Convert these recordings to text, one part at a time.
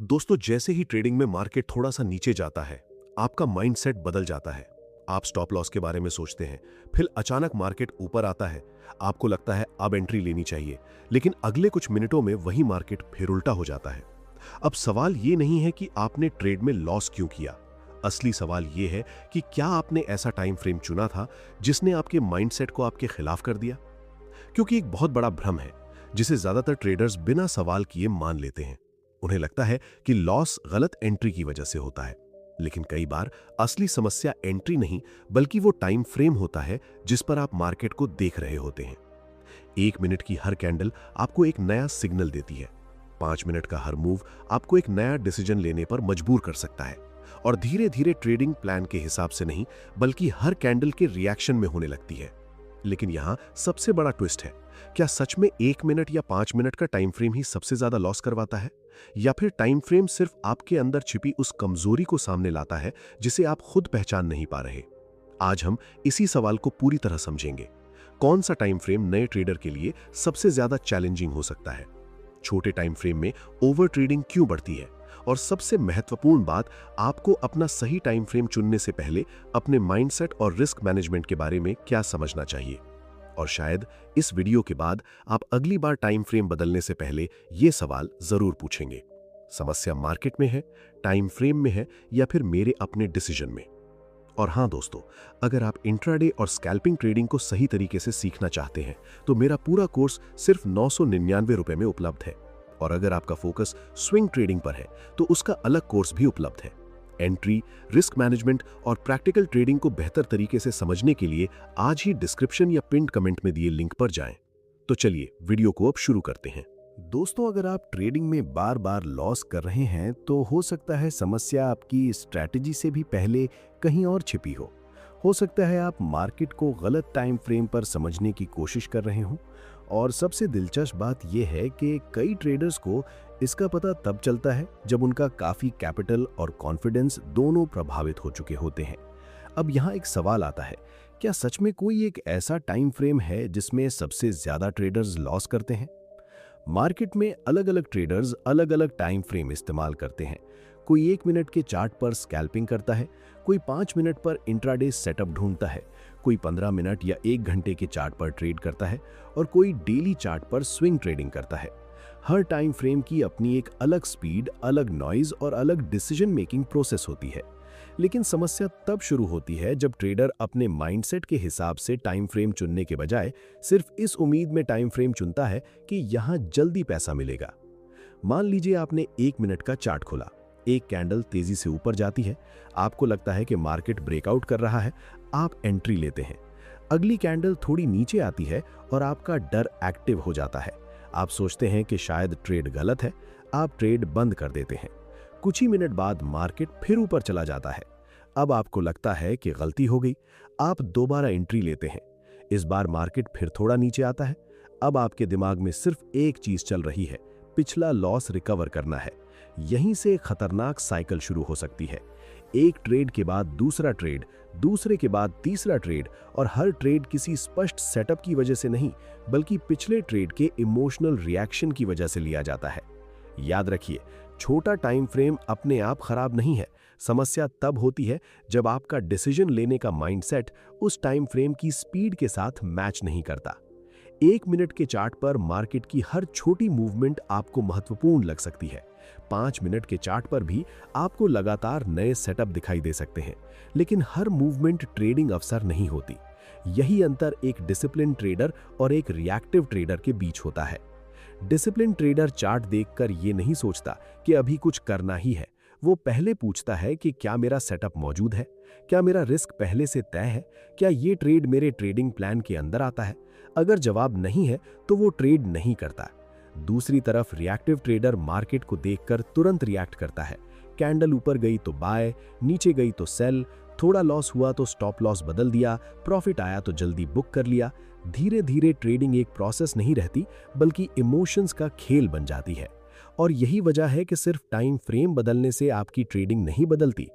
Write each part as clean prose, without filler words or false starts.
दोस्तों, जैसे ही ट्रेडिंग में मार्केट थोड़ा सा नीचे जाता है, आपका माइंडसेट बदल जाता है। आप स्टॉप लॉस के बारे में सोचते हैं, फिर अचानक मार्केट ऊपर आता है। आपको लगता है अब एंट्री लेनी चाहिए, लेकिन अगले कुछ मिनटों में वही मार्केट फिर उल्टा हो जाता है। अब सवाल ये नहीं है कि आपने ट्रेड में लॉस क्यों किया। असली सवाल ये है कि क्या आपने ऐसा टाइम फ्रेम चुना था जिसने आपके माइंडसेट को आपके खिलाफ कर दिया। क्योंकि एक बहुत बड़ा भ्रम है जिसे ज्यादातर ट्रेडर्स बिना सवाल किए मान लेते हैं। उन्हें लगता है कि लॉस गलत एंट्री की वजह से होता है, लेकिन कई बार असली समस्या एंट्री नहीं बल्कि वो टाइम फ्रेम होता है जिस पर आप मार्केट को देख रहे होते हैं। 1 मिनट की हर कैंडल आपको एक नया सिग्नल देती है। 5 मिनट का हर मूव आपको एक नया डिसीजन लेने पर मजबूर कर सकता है, और धीरे धीरे ट्रेडिंग प्लान के हिसाब से नहीं बल्कि हर कैंडल के रिएक्शन में होने लगती है। लेकिन यहां सबसे बड़ा ट्विस्ट है, क्या सच में 1 मिनट या 5 मिनट का टाइम फ्रेम ही सबसे ज्यादा लॉस करवाता है, या फिर टाइम फ्रेम सिर्फ आपके अंदर छिपी उस कमजोरी को सामने लाता है जिसे आप खुद पहचान नहीं पा रहे। आज हम इसी सवाल को पूरी तरह समझेंगे। कौन सा टाइम फ्रेम नए ट्रेडर के लिए सबसे ज्यादा चैलेंजिंग हो सकता है, छोटे टाइम फ्रेम में ओवर ट्रेडिंग क्यों बढ़ती है, और सबसे महत्वपूर्ण बात, आपको अपना सही टाइम फ्रेम चुनने से पहले अपने माइंडसेट और रिस्क मैनेजमेंट के बारे में क्या समझना चाहिए। और शायद इस वीडियो के बाद आप अगली बार टाइम फ्रेम बदलने से पहले यह सवाल जरूर पूछेंगे, समस्या मार्केट में है, टाइम फ्रेम में है, या फिर मेरे अपने डिसीजन में। और हाँ दोस्तों, अगर आप इंट्राडे और स्कैल्पिंग ट्रेडिंग को सही तरीके से सीखना चाहते हैं तो मेरा पूरा कोर्स सिर्फ 999 रुपए में उपलब्ध है। और अगर आपका फोकस स्विंग ट्रेडिंग पर है तो उसका अलग कोर्स भी उपलब्ध है। एंट्री, रिस्क मैनेजमेंट और प्रैक्टिकल ट्रेडिंग को बेहतर तरीके से समझने के लिए आज ही डिस्क्रिप्शन या पिन्ड कमेंट में दिए लिंक पर जाएं। तो चलिए वीडियो को अब शुरू करते हैं। दोस्तों, अगर आप ट्रेडिंग में बार बार लॉस कर रहे हैं तो हो सकता है समस्या आपकी स्ट्रैटेजी से भी पहले कहीं और छिपी हो सकता है आप मार्केट को गलत टाइम फ्रेम पर समझने की कोशिश कर रहे हो। और सबसे दिलचस्प बात यह है कि कई ट्रेडर्स को इसका पता तब चलता है जब उनका काफी कैपिटल और कॉन्फिडेंस दोनों प्रभावित हो चुके होते हैं। अब यहाँ एक सवाल आता है, क्या सच में कोई एक ऐसा टाइम फ्रेम है जिसमें सबसे ज्यादा ट्रेडर्स लॉस करते हैं? मार्केट में अलग अलग ट्रेडर्स अलग अलग टाइम फ्रेम इस्तेमाल करते हैं। कोई 1 मिनट के चार्ट पर स्कैल्पिंग करता है, कोई 5 मिनट पर इंट्राडे सेटअप ढूंढता है, कोई 15 मिनट या 1 घंटे के चार्ट पर ट्रेड करता है, और कोई डेली चार्ट पर स्विंग ट्रेडिंग करता है। हर टाइम फ्रेम की अपनी एक अलग स्पीड, अलग नॉइज और अलग डिसीजन मेकिंग प्रोसेस होती है। लेकिन समस्या तब शुरू होती है जब ट्रेडर अपने माइंडसेट के हिसाब से टाइम फ्रेम चुनने के बजाय सिर्फ इस उम्मीद में टाइम फ्रेम चुनता है कि यहां जल्दी पैसा मिलेगा। मान लीजिए आपने 1 मिनट का चार्ट खोला, एक कैंडल तेजी से ऊपर जाती है, आपको लगता है कि मार्केट ब्रेकआउट कर रहा है, आप एंट्री लेते हैं। अगली कैंडल थोड़ी नीचे आती है और आपका डर एक्टिव हो जाता है। आप सोचते हैं कि शायद ट्रेड गलत है, आप ट्रेड बंद कर देते हैं। कुछ ही मिनट बाद मार्केट फिर ऊपर चला जाता है। अब आपको लगता है कि गलती हो गई, आप दोबारा एंट्री लेते हैं। इस बार मार्केट फिर थोड़ा नीचे आता है। अब आपके दिमाग में सिर्फ एक चीज चल रही है, पिछला लॉस रिकवर करना है। यहीं से एक खतरनाक साइकिल शुरू हो सकती है। एक ट्रेड के बाद दूसरा ट्रेड, दूसरे के बाद तीसरा ट्रेड, और हर ट्रेड किसी स्पष्ट सेटअप की वजह से नहीं बल्कि पिछले ट्रेड के इमोशनल रिएक्शन की वजह से लिया जाता है। याद रखिए, छोटा टाइम फ्रेम अपने आप खराब नहीं है। समस्या तब होती है जब आपका डिसीजन लेने का माइंडसेट उस टाइम फ्रेम की स्पीड के साथ मैच नहीं करता। 1 मिनट के चार्ट पर मार्केट की हर छोटी मूवमेंट आपको महत्वपूर्ण लग सकती है। 5 मिनट के चार्ट पर भी आपको लगातार नए सेटअप दिखाई दे सकते हैं, लेकिन हर मूवमेंट ट्रेडिंग अवसर नहीं होती। यही अंतर एक डिसिप्लिन ट्रेडर और एक रिएक्टिव ट्रेडर के बीच होता है। डिसिप्लिन ट्रेडर चार्ट देखकर ये नहीं सोचता कि अभी कुछ करना ही है। वो पहले पूछता है कि क्या मेरा सेटअप मौजूद है, क्या मेरा रिस्क पहले से तय है, क्या ये ट्रेड मेरे ट्रेडिंग प्लान के अंदर आता है। अगर जवाब नहीं है तो वो ट्रेड नहीं करता। दूसरी तरफ रिएक्टिव ट्रेडर मार्केट को देखकर तुरंत रिएक्ट करता है। कैंडल ऊपर गई तो बाय, नीचे गई तो सेल, थोड़ा लॉस हुआ तो स्टॉप लॉस बदल दिया, प्रॉफिट आया तो जल्दी बुक कर लिया। धीरे धीरे ट्रेडिंग एक प्रोसेस नहीं रहती बल्कि इमोशंस का खेल बन जाती है। और यही वजह है कि सिर्फ टाइम फ्रेम बदलने से आपकी ट्रेडिंग नहीं बदलती।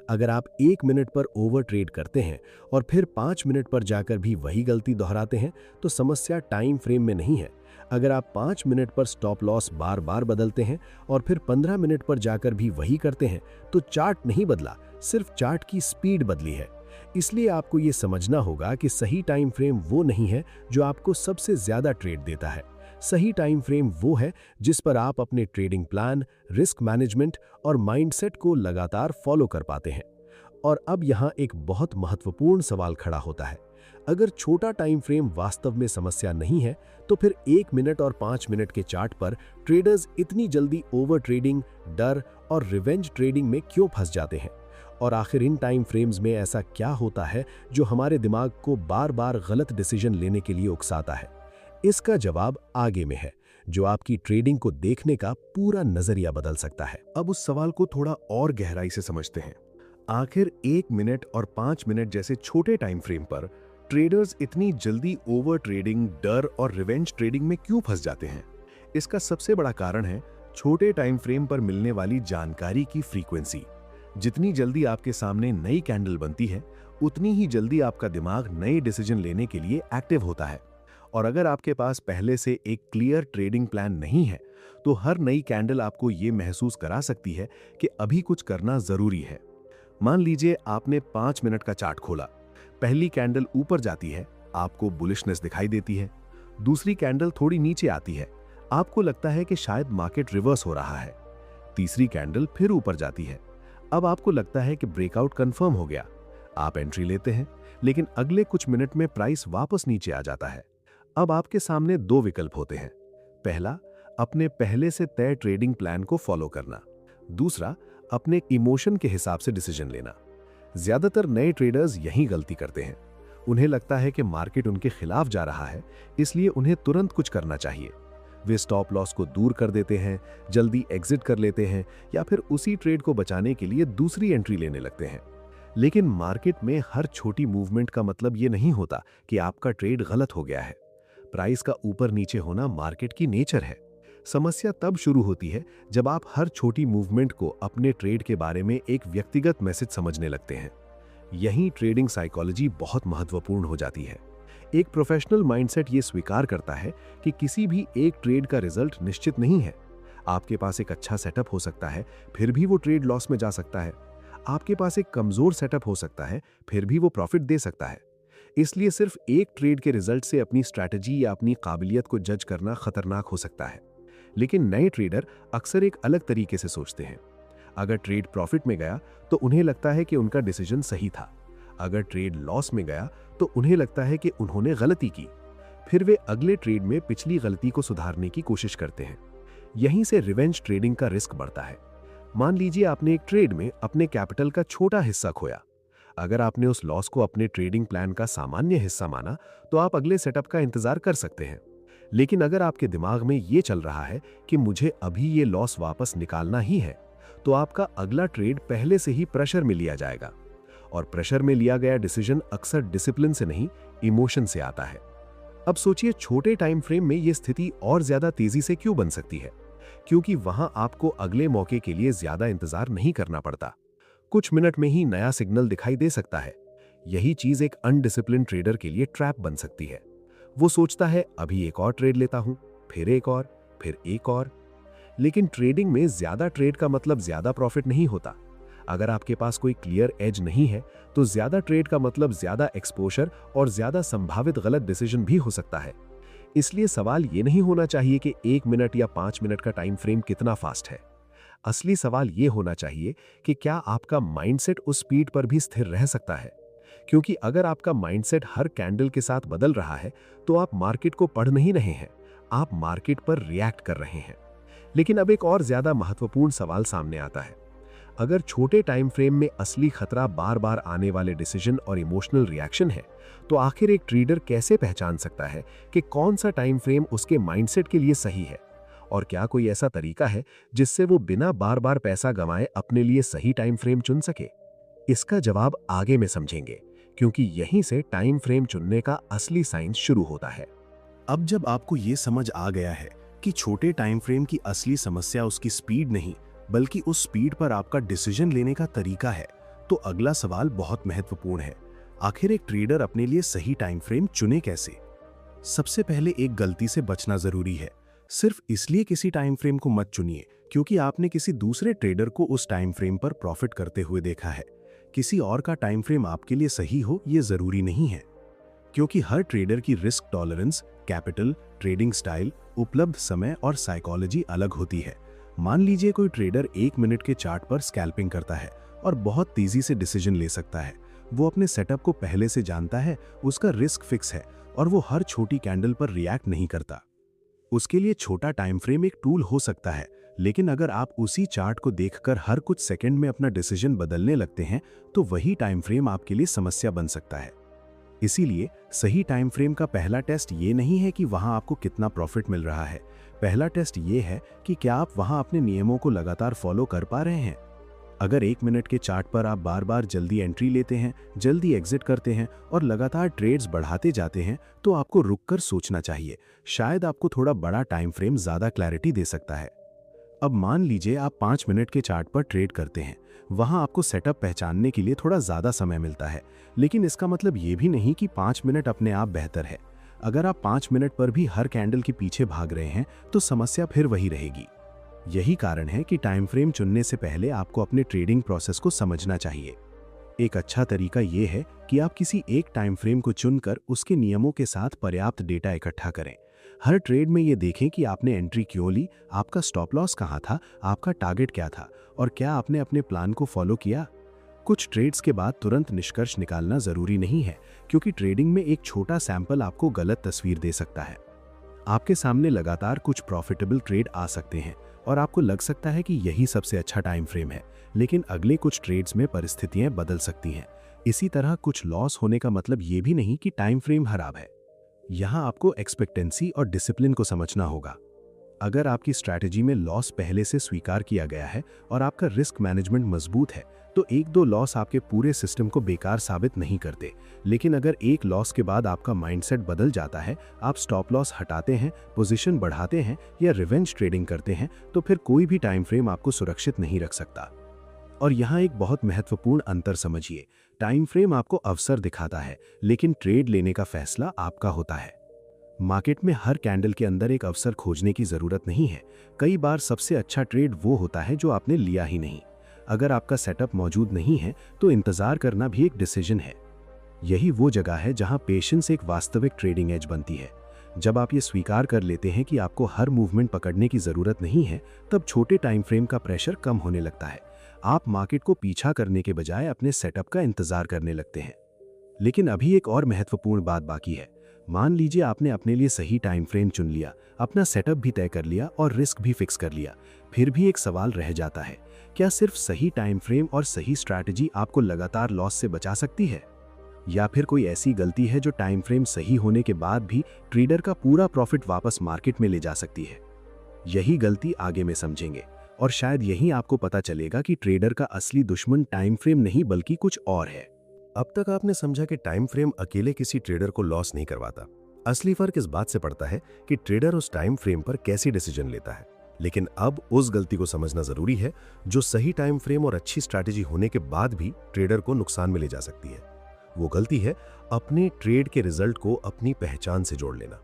अगर आप 1 मिनट पर ओवर ट्रेड करते हैं और फिर 5 मिनट पर जाकर भी वही गलती दोहराते हैं तो समस्या टाइम फ्रेम में नहीं है। अगर आप 5 मिनट पर स्टॉप लॉस बार बार बदलते हैं और फिर 15 मिनट पर जाकर भी वही करते हैं, तो चार्ट नहीं बदला, सिर्फ चार्ट की स्पीड बदली है। इसलिए आपको ये समझना होगा कि सही टाइम फ्रेम वो नहीं है जो आपको सबसे ज्यादा ट्रेड देता है। सही टाइम फ्रेम वो है जिस पर आप अपने ट्रेडिंग प्लान, रिस्क मैनेजमेंट और माइंडसेट को लगातार फॉलो कर पाते हैं। और अब यहाँ एक बहुत महत्वपूर्ण सवाल खड़ा होता है। अगर छोटा टाइम फ्रेम वास्तव में समस्या नहीं है, तो फिर 1 मिनट और 5 मिनट के चार्ट पर ट्रेडर्स इतनी जल्दी ओवर ट्रेडिंग, डर और रिवेंज ट्रेडिंग में क्यों फंस जाते हैं? और आखिर इन टाइम फ्रेम्स में ऐसा क्या होता है जो हमारे दिमाग को बार बार गलत डिसीजन लेने के लिए उकसाता है? इसका जवाब आगे में है, जो आपकी ट्रेडिंग को देखने का पूरा नजरिया बदल सकता है। अब उस सवाल को थोड़ा और गहराई से समझते हैं। आखिर 1 मिनट और 5 मिनट जैसे छोटे टाइम फ्रेम पर ट्रेडर्स इतनी जल्दी ओवर ट्रेडिंग, डर और रिवेंज ट्रेडिंग में क्यों फंस जाते हैं? इसका सबसे बड़ा कारण है छोटे टाइम फ्रेम पर मिलने वाली जानकारी की फ्रीक्वेंसी। जितनी जल्दी आपके सामने नई कैंडल बनती है, उतनी ही जल्दी आपका दिमाग नए डिसीजन लेने के लिए एक्टिव होता है। और अगर आपके पास पहले से एक क्लियर ट्रेडिंग प्लान नहीं है, तो हर नई कैंडल आपको ये महसूस करा सकती है कि अभी कुछ करना जरूरी है। मान लीजिए आपने 5 मिनट का चार्ट खोला। पहली कैंडल ऊपर जाती है, आपको बुलिशनेस दिखाई देती है। दूसरी कैंडल थोड़ी नीचे आती है, आपको लगता है कि शायद मार्केट रिवर्स हो रहा है। तीसरी कैंडल फिर ऊपर जाती है, अब आपको लगता है कि ब्रेकआउट कंफर्म हो गया। आप एंट्री लेते हैं, लेकिन अगले कुछ मिनट में प्राइस वापस नीचे आ जाता है। अब आपके सामने 2 विकल्प होते हैं। पहला, अपने पहले से तय ट्रेडिंग प्लान को फॉलो करना। दूसरा, अपने इमोशन के हिसाब से डिसीजन लेना। ज्यादातर नए ट्रेडर्स यही गलती करते हैं। उन्हें लगता है कि मार्केट उनके खिलाफ जा रहा है, इसलिए उन्हें तुरंत कुछ करना चाहिए। वे स्टॉप लॉस को दूर कर देते हैं, जल्दी एग्जिट कर लेते हैं या फिर उसी ट्रेड को बचाने के लिए दूसरी एंट्री लेने लगते हैं। लेकिन मार्केट में हर छोटी मूवमेंट का मतलब ये नहीं होता कि आपका ट्रेड गलत हो गया है। प्राइस का ऊपर नीचे होना मार्केट की नेचर है। समस्या तब शुरू होती है जब आप हर छोटी मूवमेंट को अपने ट्रेड के बारे में एक व्यक्तिगत मैसेज समझने लगते हैं। यहीं ट्रेडिंग साइकोलॉजी बहुत महत्वपूर्ण हो जाती है। एक प्रोफेशनल माइंडसेट ये स्वीकार करता है कि किसी भी एक ट्रेड का रिजल्ट निश्चित नहीं है। आपके पास एक अच्छा सेटअप हो सकता है, फिर भी वो ट्रेड लॉस में जा सकता है। आपके पास एक कमजोर सेटअप हो सकता है, फिर भी वो प्रॉफिट दे सकता है। इसलिए सिर्फ एक ट्रेड के रिजल्ट से अपनी स्ट्रैटेजी या अपनी काबिलियत को जज करना खतरनाक हो सकता है। लेकिन नए ट्रेडर अक्सर एक अलग तरीके से सोचते हैं। अगर ट्रेड प्रॉफिट में गया तो उन्हें लगता है कि उनका डिसीजन सही था। अगर ट्रेड लॉस में गया तो उन्हें लगता है कि उन्होंने गलती की। फिर वे अगले ट्रेड में पिछली गलती को सुधारने की कोशिश करते हैं। यहीं से रिवेंज ट्रेडिंग का रिस्क बढ़ता है। मान लीजिए आपने एक ट्रेड में अपने कैपिटल का छोटा हिस्सा खोया। अगर आपने उस लॉस को अपने ट्रेडिंग प्लान का सामान्य हिस्सा माना, तो आप अगले सेटअप का इंतजार कर सकते हैं। लेकिन अगर आपके दिमाग में ये चल रहा है कि मुझे अभी ये लॉस वापस निकालना ही है, तो आपका अगला ट्रेड पहले से ही प्रेशर में लिया जाएगा। और प्रेशर में लिया गया डिसीजन अक्सर डिसिप्लिन से नहीं, इमोशन से आता है। अब सोचिए, छोटे टाइम फ्रेम में ये स्थिति और ज्यादा तेजी से क्यों बन सकती है? क्योंकि वहां आपको अगले मौके के लिए ज्यादा इंतजार नहीं करना पड़ता। कुछ मिनट में ही नया सिग्नल दिखाई दे सकता है। यही चीज एक अनडिसिप्लिन ट्रेडर के लिए ट्रैप बन सकती है। वो सोचता है अभी एक और ट्रेड लेता हूं, फिर एक और, फिर एक और। लेकिन ट्रेडिंग में ज्यादा ट्रेड का मतलब ज्यादा प्रॉफिट नहीं होता। अगर आपके पास कोई क्लियर एज नहीं है, तो ज्यादा ट्रेड का मतलब ज्यादा एक्सपोजर और ज्यादा संभावित गलत डिसीजन भी हो सकता है। इसलिए सवाल ये नहीं होना चाहिए कि 1 मिनट या 5 मिनट का टाइम फ्रेम कितना फास्ट है। असली सवाल ये होना चाहिए कि क्या आपका माइंडसेट उस स्पीड पर भी स्थिर रह सकता है। क्योंकि अगर आपका माइंडसेट हर कैंडल के साथ बदल रहा है, तो आप मार्केट को पढ़ नहीं रहे हैं, आप मार्केट पर रिएक्ट कर रहे हैं। लेकिन अब एक और ज्यादा महत्वपूर्ण सवाल सामने आता है। अगर छोटे टाइम फ्रेम में असली खतरा बार बार आने वाले डिसीजन और इमोशनल रिएक्शन है, तो आखिर एक ट्रेडर कैसे पहचान सकता है कि कौन सा टाइम फ्रेम उसके माइंडसेट के लिए सही है? और क्या कोई ऐसा तरीका है जिससे वो बिना बार बार पैसा गंवाए अपने लिए सही टाइम फ्रेम चुन सके? इसका जवाब आगे में समझेंगे, क्योंकि यहीं से टाइम फ्रेम चुनने का असली साइंस शुरू होता है। अब जब आपको ये समझ आ गया है कि छोटे टाइम फ्रेम की असली समस्या उसकी स्पीड नहीं, बल्कि उस स्पीड पर आपका डिसीजन लेने का तरीका है, तो अगला सवाल बहुत महत्वपूर्ण है। आखिर एक ट्रेडर अपने लिए सही टाइम फ्रेम चुने कैसे? सबसे पहले एक गलती से बचना जरूरी है। सिर्फ इसलिए किसी टाइम फ्रेम को मत चुनिए क्योंकि आपने किसी दूसरे ट्रेडर को उस टाइम फ्रेम पर प्रॉफिट करते हुए देखा है। किसी और का टाइम फ्रेम आपके लिए सही हो ये जरूरी नहीं है, क्योंकि हर ट्रेडर की risk tolerance, capital, trading style, उपलब्ध समय और साइकोलॉजी अलग होती है। मान लीजिए कोई ट्रेडर 1 मिनट के चार्ट पर स्कैल्पिंग करता है और बहुत तेजी से डिसीजन ले सकता है। वो अपने सेटअप को पहले से जानता है, उसका रिस्क फिक्स है और वो हर छोटी कैंडल पर रिएक्ट नहीं करता। उसके लिए छोटा टाइम फ्रेम एक टूल हो सकता है, लेकिन अगर आप उसी चार्ट को देखकर हर कुछ सेकंड में अपना डिसीजन बदलने लगते हैं तो वही टाइम फ्रेम आपके लिए समस्या बन सकता है। इसीलिए सही टाइम फ्रेम का पहला टेस्ट ये नहीं है कि वहां आपको कितना प्रॉफिट मिल रहा है। पहला टेस्ट ये है कि क्या आप वहां अपने नियमों को लगातार फॉलो कर पा रहे हैं। अगर 1 मिनट के चार्ट पर आप बार बार जल्दी एंट्री लेते हैं, जल्दी एग्जिट करते हैं और लगातार ट्रेड्स बढ़ाते जाते हैं तो आपको रुककर सोचना चाहिए। शायद आपको थोड़ा बड़ा टाइम फ्रेम ज्यादा क्लैरिटी दे सकता है। अब मान लीजिए आप 5 मिनट के चार्ट पर ट्रेड करते हैं। वहां आपको सेटअप पहचानने के लिए थोड़ा ज्यादा समय मिलता है, लेकिन इसका मतलब ये भी नहीं कि 5 मिनट अपने आप बेहतर है। अगर आप 5 मिनट पर भी हर कैंडल के पीछे भाग रहे हैं तो समस्या फिर वही रहेगी। यही कारण है कि टाइम फ्रेम चुनने से पहले आपको अपने ट्रेडिंग प्रोसेस को समझना चाहिए। एक अच्छा तरीका यह है कि आप किसी एक टाइम फ्रेम को चुनकर उसके नियमों के साथ पर्याप्त डेटा इकट्ठा करें। हर ट्रेड में ये देखें कि आपने एंट्री क्यों ली, आपका स्टॉप लॉस कहाँ था, आपका टारगेट क्या था और क्या आपने अपने प्लान को फॉलो किया। कुछ ट्रेड्स के बाद तुरंत निष्कर्ष निकालना जरूरी नहीं है, क्योंकि ट्रेडिंग में एक छोटा सैंपल आपको गलत तस्वीर दे सकता है। आपके सामने लगातार कुछ प्रॉफिटेबल ट्रेड आ सकते हैं और आपको लग सकता है कि यही सबसे अच्छा टाइम फ्रेम है, लेकिन अगले कुछ ट्रेड्स में परिस्थितियां बदल सकती हैं। इसी तरह कुछ लॉस होने का मतलब ये भी नहीं कि टाइम फ्रेम खराब है। यहाँ आपको एक्सपेक्टेंसी और डिसिप्लिन को समझना होगा। अगर आपकी स्ट्रैटेजी में लॉस पहले से स्वीकार किया गया है और आपका रिस्क मैनेजमेंट मजबूत है तो 1-2 लॉस आपके पूरे सिस्टम को बेकार साबित नहीं करते। लेकिन अगर एक लॉस के बाद आपका माइंडसेट बदल जाता है, आप स्टॉप लॉस हटाते हैं, पोजीशन बढ़ाते हैं या रिवेंज ट्रेडिंग करते हैं, तो फिर कोई भी टाइम फ्रेम आपको सुरक्षित नहीं रख सकता। और यहाँ एक बहुत महत्वपूर्ण अंतर समझिए, टाइम फ्रेम आपको अवसर दिखाता है, लेकिन ट्रेड लेने का फैसला आपका होता है। मार्केट में हर कैंडल के अंदर एक अवसर खोजने की जरूरत नहीं है। कई बार सबसे अच्छा ट्रेड वो होता है जो आपने लिया ही नहीं। अगर आपका सेटअप मौजूद नहीं है तो इंतजार करना भी एक डिसीजन है। यही वो जगह है जहां पेशेंस एक वास्तविक ट्रेडिंग एज बनती है। जब आप ये स्वीकार कर लेते हैं कि आपको हर मूवमेंट पकड़ने की जरूरत नहीं है, तब छोटे टाइम फ्रेम का प्रेशर कम होने लगता है। आप मार्केट को पीछा करने के बजाय अपने सेटअप का इंतजार करने लगते हैं। लेकिन अभी एक और महत्वपूर्ण बात बाकी है। मान लीजिए आपने अपने लिए सही टाइम फ्रेम चुन लिया, अपना सेटअप भी तय कर लिया और रिस्क भी फिक्स कर लिया। फिर भी एक सवाल रह जाता है, क्या सिर्फ सही टाइम फ्रेम और सही स्ट्रैटेजी आपको लगातार लॉस से बचा सकती है? या फिर कोई ऐसी गलती है जो टाइम फ्रेम सही होने के बाद भी ट्रेडर का पूरा प्रॉफिट वापस मार्केट में ले जा सकती है? यही गलती आगे में समझेंगे और शायद यही आपको पता चलेगा कि ट्रेडर का असली दुश्मन टाइम फ्रेम नहीं बल्कि कुछ और है। अब तक आपने समझा कि टाइम फ्रेम अकेले किसी ट्रेडर को लॉस नहीं करवाता। असली फर्क इस बात से पड़ता है कि ट्रेडर उस टाइम फ्रेम पर कैसी डिसीजन लेता है। लेकिन अब उस गलती को समझना जरूरी है जो सही टाइम फ्रेम और अच्छी स्ट्रैटेजी होने के बाद भी ट्रेडर को नुकसान में ले जा सकती है। वो गलती है अपने ट्रेड के रिजल्ट को अपनी पहचान से जोड़ लेना।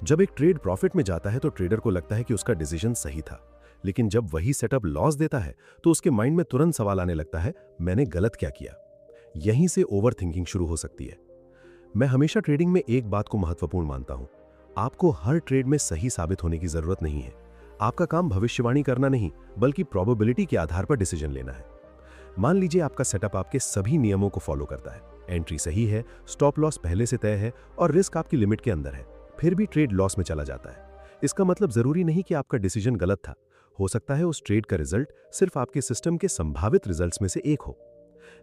जब एक ट्रेड प्रॉफिट में जाता है तो ट्रेडर को लगता है कि उसका डिसीजन सही था, लेकिन जब वही सेटअप लॉस देता है तो उसके माइंड में तुरंत सवाल आने लगता है, मैंने गलत क्या किया। यहीं से ओवर थिंकिंग शुरू हो सकती है। मैं हमेशा ट्रेडिंग में एक बात को महत्वपूर्ण मानता हूं, आपको हर ट्रेड में सही साबित होने की जरूरत नहीं है। आपका काम भविष्यवाणी करना नहीं बल्कि प्रोबेबिलिटी के आधार पर डिसीजन लेना है। मान लीजिए आपका सेटअप आपके सभी नियमों को फॉलो करता है, एंट्री सही है, स्टॉप लॉस पहले से तय है और रिस्क आपकी लिमिट के अंदर है, फिर भी ट्रेड लॉस में चला जाता है। इसका मतलब जरूरी नहीं कि आपका डिसीजन गलत था। हो सकता है उस ट्रेड का रिजल्ट सिर्फ आपके सिस्टम के संभावित रिजल्ट्स में से एक हो।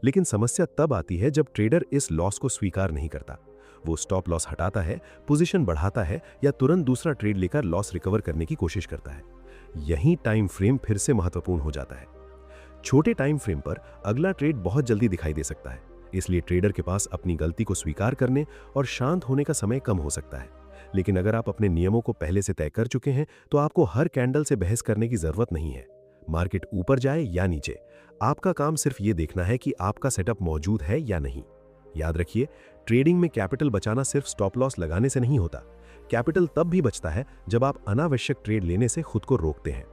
लेकिन समस्या तब आती है जब ट्रेडर इस लॉस को स्वीकार नहीं करता। वो स्टॉप लॉस हटाता है, पोजीशन बढ़ाता है या तुरंत दूसरा ट्रेड लेकर लॉस रिकवर करने की कोशिश करता है। यहीं टाइम फ्रेम फिर से महत्वपूर्ण हो जाता है। छोटे टाइम फ्रेम पर अगला ट्रेड बहुत जल्दी दिखाई दे सकता है, इसलिए ट्रेडर के पास अपनी गलती को स्वीकार करने और शांत होने का समय कम हो सकता है। लेकिन अगर आप अपने नियमों को पहले से तय कर चुके हैं तो आपको हर कैंडल से बहस करने की जरूरत नहीं है। मार्केट ऊपर जाए या नीचे, आपका काम सिर्फ ये देखना है कि आपका सेटअप मौजूद है या नहीं। याद रखिए, ट्रेडिंग में कैपिटल बचाना सिर्फ स्टॉप लॉस लगाने से नहीं होता। कैपिटल तब भी बचता है जब आप अनावश्यक ट्रेड लेने से खुद को रोकते हैं।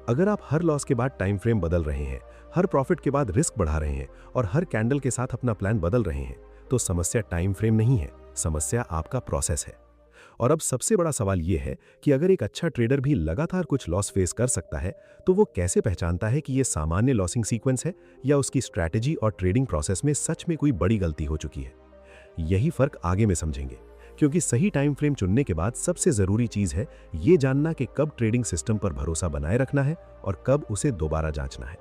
अगर आप हर लॉस के बाद टाइम फ्रेम बदल रहे हैं, हर प्रॉफिट के बाद रिस्क बढ़ा रहे हैं और हर कैंडल के साथ अपना प्लान बदल रहे हैं, तो समस्या टाइम फ्रेम नहीं है, समस्या आपका प्रोसेस है। और अब सबसे बड़ा सवाल यह है कि अगर एक अच्छा ट्रेडर भी लगातार कुछ लॉस फेस कर सकता है, तो वो कैसे पहचानता है कि यह सामान्य लॉसिंग सीक्वेंस है या उसकी स्ट्रैटेजी और ट्रेडिंग प्रोसेस में सच में कोई बड़ी गलती हो चुकी है। यही फर्क आगे में समझेंगे, क्योंकि सही टाइम फ्रेम चुनने के बाद सबसे जरूरी चीज है ये जानना कि कब ट्रेडिंग सिस्टम पर भरोसा बनाए रखना है और कब उसे दोबारा जांचना है।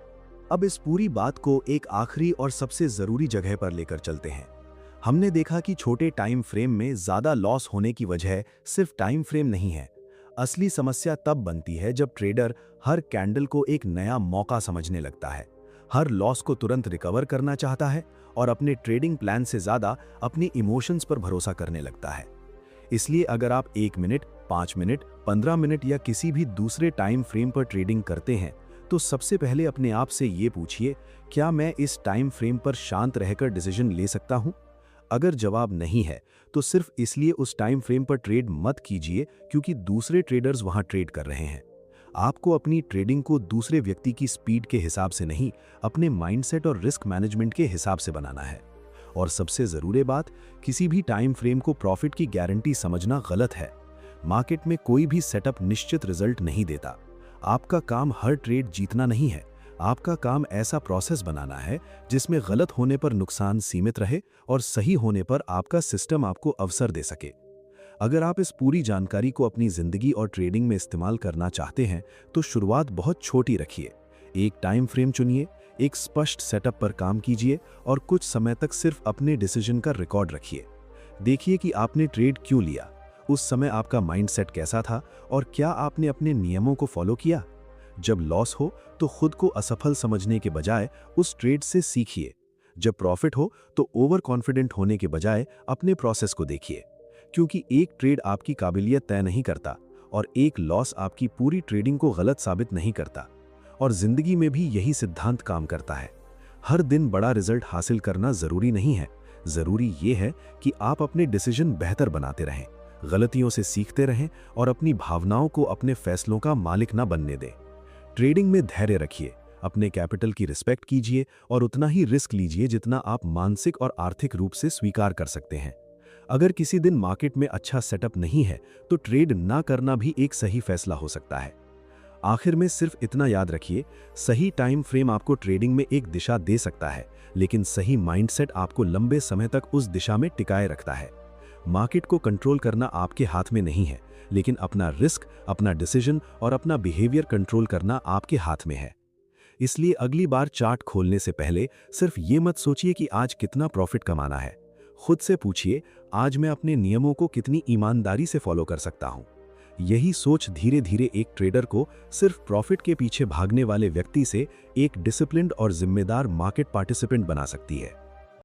अब इस पूरी बात को एक आखिरी और सबसे जरूरी जगह पर लेकर चलते हैं। हमने देखा कि छोटे टाइम फ्रेम में ज्यादा लॉस होने की वजह सिर्फ टाइम फ्रेम नहीं है। असली समस्या तब बनती है जब ट्रेडर हर कैंडल को एक नया मौका समझने लगता है, हर लॉस को तुरंत रिकवर करना चाहता है और अपने ट्रेडिंग प्लान से ज्यादा अपने इमोशंस पर भरोसा करने लगता है। इसलिए अगर आप 1 मिनट, 5 मिनट, 15 मिनट या किसी भी दूसरे टाइम फ्रेम पर ट्रेडिंग करते हैं, तो सबसे पहले अपने आप से ये पूछिए, क्या मैं इस टाइम फ्रेम पर शांत रहकर डिसीजन ले सकता हूं? अगर जवाब नहीं है, तो सिर्फ इसलिए उस टाइम फ्रेम पर ट्रेड मत कीजिए क्योंकि दूसरे ट्रेडर्स वहां ट्रेड कर रहे हैं। आपको अपनी ट्रेडिंग को दूसरे व्यक्ति की स्पीड के हिसाब से नहीं, अपने माइंडसेट और रिस्क मैनेजमेंट के हिसाब से बनाना है। और सबसे जरूरी बात, किसी भी टाइम फ्रेम को प्रॉफिट की गारंटी समझना गलत है। मार्केट में कोई भी सेटअप निश्चित रिजल्ट नहीं देता। आपका काम हर ट्रेड जीतना नहीं है, आपका काम ऐसा प्रोसेस बनाना है जिसमें गलत होने पर नुकसान सीमित रहे और सही होने पर आपका सिस्टम आपको अवसर दे सके। अगर आप इस पूरी जानकारी को अपनी जिंदगी और ट्रेडिंग में इस्तेमाल करना चाहते हैं, तो शुरुआत बहुत छोटी रखिए। एक टाइम फ्रेम चुनिए, एक स्पष्ट सेटअप पर काम कीजिए और कुछ समय तक सिर्फ अपने डिसीजन का रिकॉर्ड रखिए। देखिए कि आपने ट्रेड क्यों लिया, उस समय आपका माइंडसेट कैसा था और क्या आपने अपने नियमों को फॉलो किया। जब लॉस हो तो खुद को असफल समझने के बजाय उस ट्रेड से सीखिए। जब प्रॉफिट हो तो ओवर कॉन्फिडेंट होने के बजाय अपने प्रोसेस को देखिए, क्योंकि एक ट्रेड आपकी काबिलियत तय नहीं करता और एक लॉस आपकी पूरी ट्रेडिंग को गलत साबित नहीं करता। और जिंदगी में भी यही सिद्धांत काम करता है। हर दिन बड़ा रिजल्ट हासिल करना जरूरी नहीं है, जरूरी ये है कि आप अपने डिसीजन बेहतर बनाते रहें, गलतियों से सीखते रहें और अपनी भावनाओं को अपने फैसलों का मालिक ना बनने दें। ट्रेडिंग में धैर्य रखिए, अपने कैपिटल की रिस्पेक्ट कीजिए और उतना ही रिस्क लीजिए जितना आप मानसिक और आर्थिक रूप से स्वीकार कर सकते हैं। अगर किसी दिन मार्केट में अच्छा सेटअप नहीं है, तो ट्रेड ना करना भी एक सही फैसला हो सकता है। आखिर में सिर्फ इतना याद रखिए, सही टाइम फ्रेम आपको ट्रेडिंग में एक दिशा दे सकता है, लेकिन सही माइंडसेट आपको लंबे समय तक उस दिशा में टिकाए रखता है। मार्केट को कंट्रोल करना आपके हाथ में नहीं है, लेकिन अपना रिस्क, अपना डिसीजन और अपना बिहेवियर कंट्रोल करना आपके हाथ में है। इसलिए अगली बार चार्ट खोलने से पहले सिर्फ ये मत सोचिए कि आज कितना प्रॉफिट कमाना है। खुद से पूछिए, आज मैं अपने नियमों को कितनी ईमानदारी से फॉलो कर सकता हूं। यही सोच धीरे धीरे एक ट्रेडर को सिर्फ प्रॉफिट के पीछे भागने वाले व्यक्ति से एक डिसिप्लिन्ड और जिम्मेदार मार्केट पार्टिसिपेंट बना सकती है।